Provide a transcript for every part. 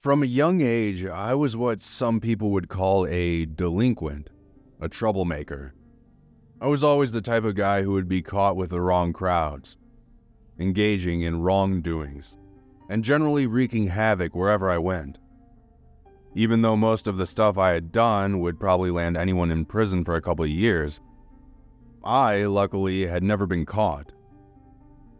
From a young age, I was what some people would call a delinquent, a troublemaker. I was always the type of guy who would be caught with the wrong crowds, engaging in wrongdoings, and generally wreaking havoc wherever I went. Even though most of the stuff I had done would probably land anyone in prison for a couple of years, I, luckily, had never been caught.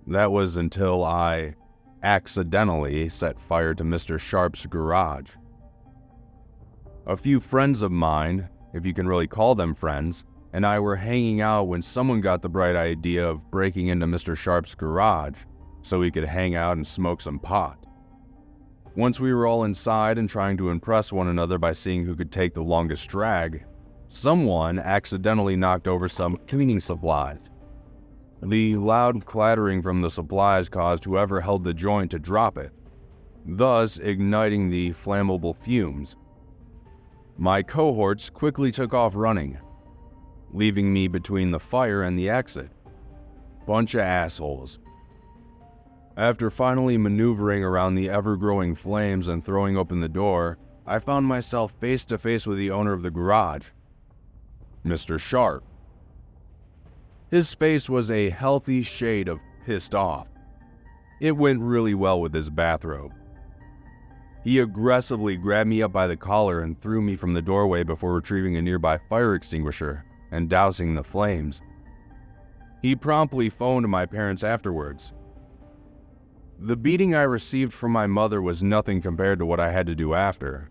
That was until I accidentally set fire to Mr. Sharp's garage. A few friends of mine, if you can really call them friends, and I were hanging out when someone got the bright idea of breaking into Mr. Sharp's garage so we could hang out and smoke some pot. Once we were all inside and trying to impress one another by seeing who could take the longest drag, someone accidentally knocked over some cleaning supplies. The loud clattering from the supplies caused whoever held the joint to drop it, thus igniting the flammable fumes. My cohorts quickly took off running, leaving me between the fire and the exit. Bunch of assholes. After finally maneuvering around the ever-growing flames and throwing open the door, I found myself face to face with the owner of the garage, Mr. Sharp. His face was a healthy shade of pissed off. It went really well with his bathrobe. He aggressively grabbed me up by the collar and threw me from the doorway before retrieving a nearby fire extinguisher and dousing the flames. He promptly phoned my parents afterwards. The beating I received from my mother was nothing compared to what I had to do after.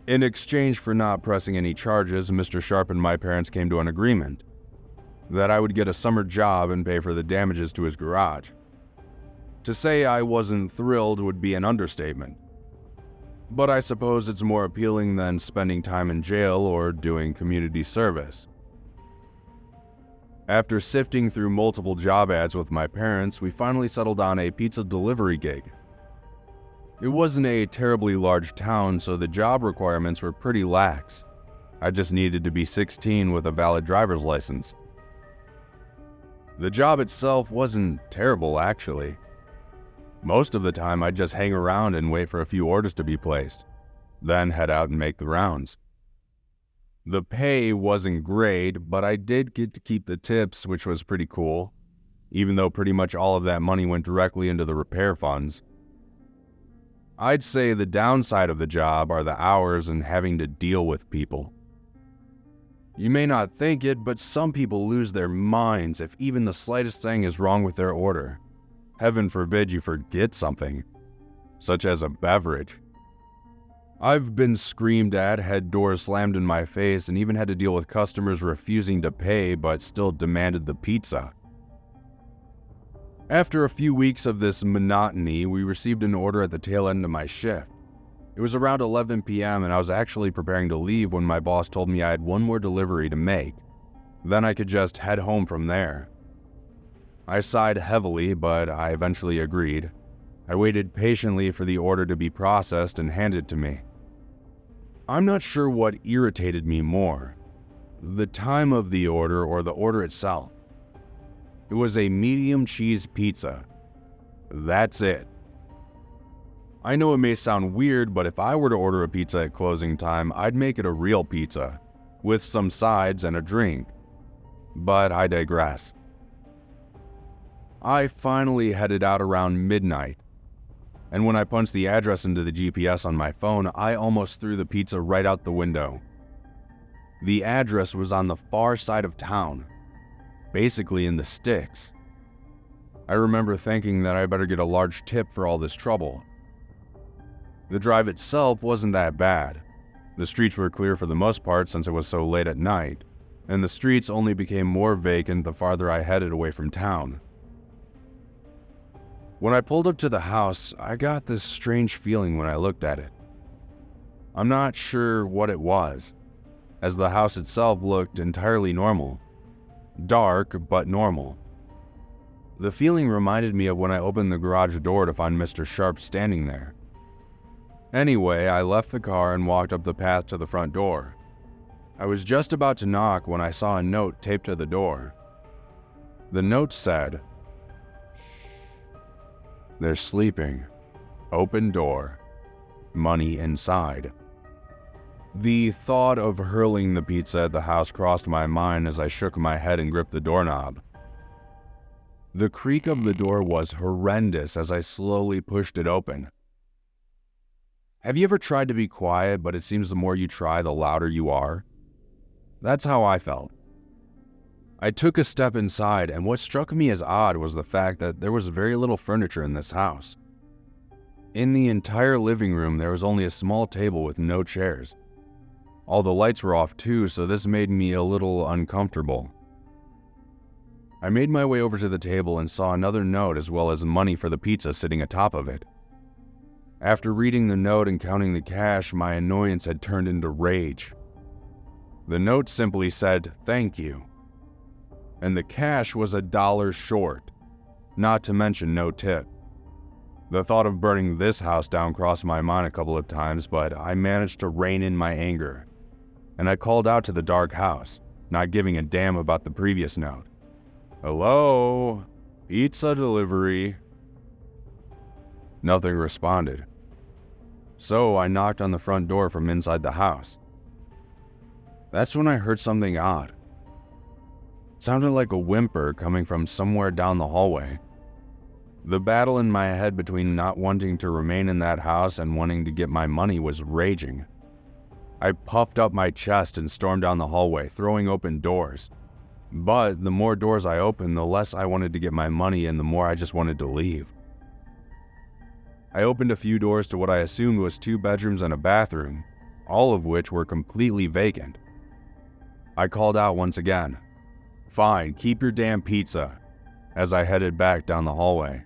In exchange for not pressing any charges, Mr. Sharp and my parents came to an agreement that I would get a summer job and pay for the damages to his garage. To say I wasn't thrilled would be an understatement, but I suppose it's more appealing than spending time in jail or doing community service. After sifting through multiple job ads with my parents, we finally settled on a pizza delivery gig. It wasn't a terribly large town, so the job requirements were pretty lax. I just needed to be 16 with a valid driver's license. The job itself wasn't terrible, actually. Most of the time, I'd just hang around and wait for a few orders to be placed, then head out and make the rounds. The pay wasn't great, but I did get to keep the tips, which was pretty cool, even though pretty much all of that money went directly into the repair funds. I'd say the downside of the job are the hours and having to deal with people. You may not think it, but some people lose their minds if even the slightest thing is wrong with their order. Heaven forbid you forget something, such as a beverage. I've been screamed at, had doors slammed in my face, and even had to deal with customers refusing to pay but still demanded the pizza. After a few weeks of this monotony, we received an order at the tail end of my shift. It was around 11 p.m. and I was actually preparing to leave when my boss told me I had one more delivery to make. Then I could just head home from there. I sighed heavily, but I eventually agreed. I waited patiently for the order to be processed and handed to me. I'm not sure what irritated me more, the time of the order or the order itself. It was a medium cheese pizza. That's it. I know it may sound weird, but if I were to order a pizza at closing time, I'd make it a real pizza, with some sides and a drink. But I digress. I finally headed out around midnight, and when I punched the address into the GPS on my phone, I almost threw the pizza right out the window. The address was on the far side of town, basically in the sticks. I remember thinking that I better get a large tip for all this trouble. The drive itself wasn't that bad. The streets were clear for the most part since it was so late at night, and the streets only became more vacant the farther I headed away from town. When I pulled up to the house, I got this strange feeling when I looked at it. I'm not sure what it was, as the house itself looked entirely normal. Dark, but normal. The feeling reminded me of when I opened the garage door to find Mr. Sharp standing there. Anyway, I left the car and walked up the path to the front door. I was just about to knock when I saw a note taped to the door. The note said, "Shh. They're sleeping. Open door. money inside. The thought of hurling the pizza at the house crossed my mind as I shook my head and gripped the doorknob. The creak of the door was horrendous as I slowly pushed it open. Have you ever tried to be quiet, but it seems the more you try, the louder you are? That's how I felt. I took a step inside, and what struck me as odd was the fact that there was very little furniture in this house. In the entire living room, there was only a small table with no chairs. All the lights were off too, so this made me a little uncomfortable. I made my way over to the table and saw another note as well as money for the pizza sitting atop of it. After reading the note and counting the cash, my annoyance had turned into rage. The note simply said, "Thank you." And the cash was $1 short, not to mention no tip. The thought of burning this house down crossed my mind a couple of times, but I managed to rein in my anger, and I called out to the dark house, not giving a damn about the previous note. "Hello? Pizza delivery." Nothing responded. So I knocked on the front door from inside the house. That's when I heard something odd. It sounded like a whimper coming from somewhere down the hallway. The battle in my head between not wanting to remain in that house and wanting to get my money was raging. I puffed up my chest and stormed down the hallway, throwing open doors. But the more doors I opened, the less I wanted to get my money and the more I just wanted to leave. I opened a few doors to what I assumed was 2 bedrooms and a bathroom, all of which were completely vacant. I called out once again, "Fine, keep your damn pizza," as I headed back down the hallway.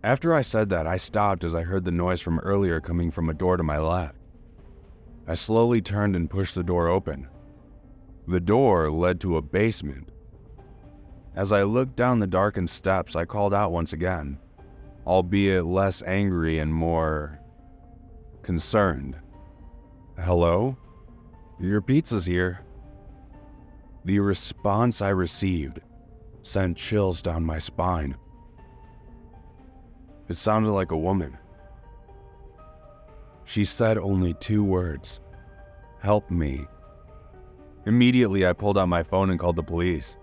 After I said that, I stopped as I heard the noise from earlier coming from a door to my left. I slowly turned and pushed the door open. The door led to a basement. As I looked down the darkened steps, I called out once again, albeit less angry and more concerned. "Hello? Your pizza's here." The response I received sent chills down my spine. It sounded like a woman. She said only 2 words, "Help me." Immediately, I pulled out my phone and called the police,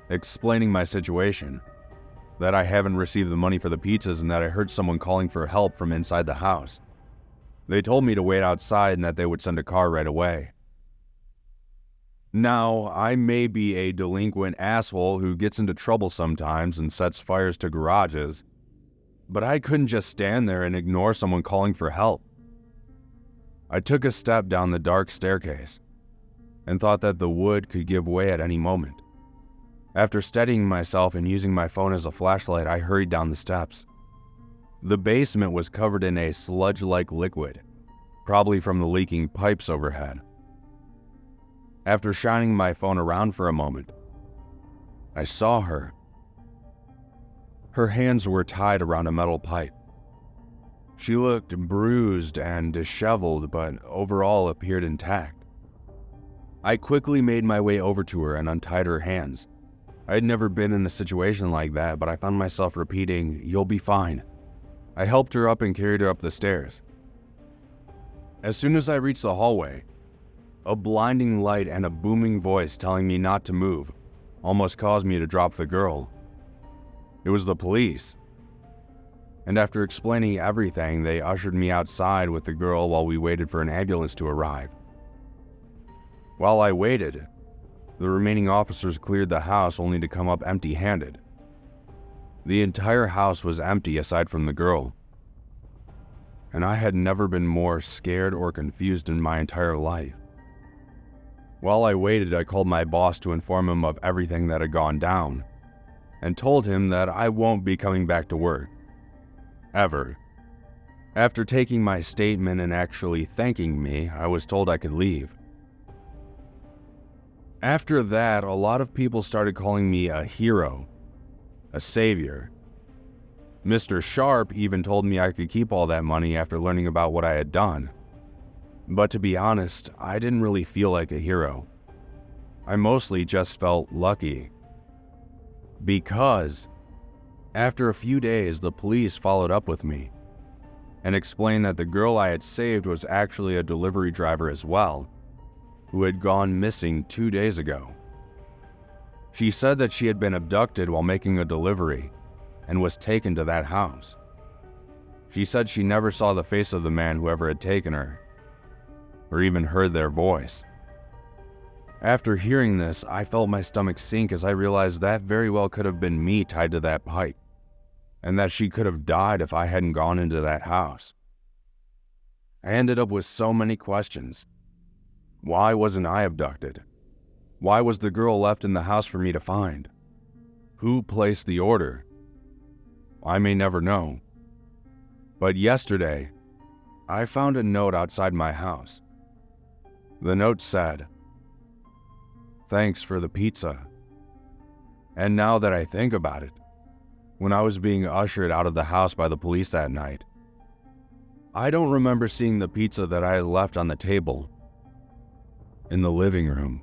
explaining my situation, that I haven't received the money for the pizzas and that I heard someone calling for help from inside the house. They told me to wait outside and that they would send a car right away. Now, I may be a delinquent asshole who gets into trouble sometimes and sets fires to garages, but I couldn't just stand there and ignore someone calling for help. I took a step down the dark staircase and thought that the wood could give way at any moment. After steadying myself and using my phone as a flashlight, I hurried down the steps. The basement was covered in a sludge-like liquid, probably from the leaking pipes overhead. After shining my phone around for a moment, I saw her. Her hands were tied around a metal pipe. She looked bruised and disheveled, but overall appeared intact. I quickly made my way over to her and untied her hands. I had never been in a situation like that, but I found myself repeating, "You'll be fine." I helped her up and carried her up the stairs. As soon as I reached the hallway, a blinding light and a booming voice telling me not to move almost caused me to drop the girl. It was the police. And after explaining everything, they ushered me outside with the girl while we waited for an ambulance to arrive. While I waited, the remaining officers cleared the house only to come up empty-handed. The entire house was empty aside from the girl. And I had never been more scared or confused in my entire life. While I waited, I called my boss to inform him of everything that had gone down, and told him that I won't be coming back to work. Ever. After taking my statement and actually thanking me, I was told I could leave. After that, a lot of people started calling me a hero, a savior. Mr. Sharp even told me I could keep all that money after learning about what I had done. But to be honest, I didn't really feel like a hero. I mostly just felt lucky. Because after a few days, the police followed up with me. and explained that the girl I had saved was actually a delivery driver as well, who had gone missing 2 days ago. She said that she had been abducted while making a delivery and was taken to that house. She said she never saw the face of the man who ever had taken her, or even heard their voice. After hearing this, I felt my stomach sink as I realized that very well could have been me tied to that pipe, and that she could have died if I hadn't gone into that house. I ended up with so many questions. Why wasn't I abducted? Why was the girl left in the house for me to find? Who placed the order? I may never know. But yesterday, I found a note outside my house. The note said, "Thanks for the pizza." And now that I think about it, when I was being ushered out of the house by the police that night, I don't remember seeing the pizza that I had left on the table in the living room.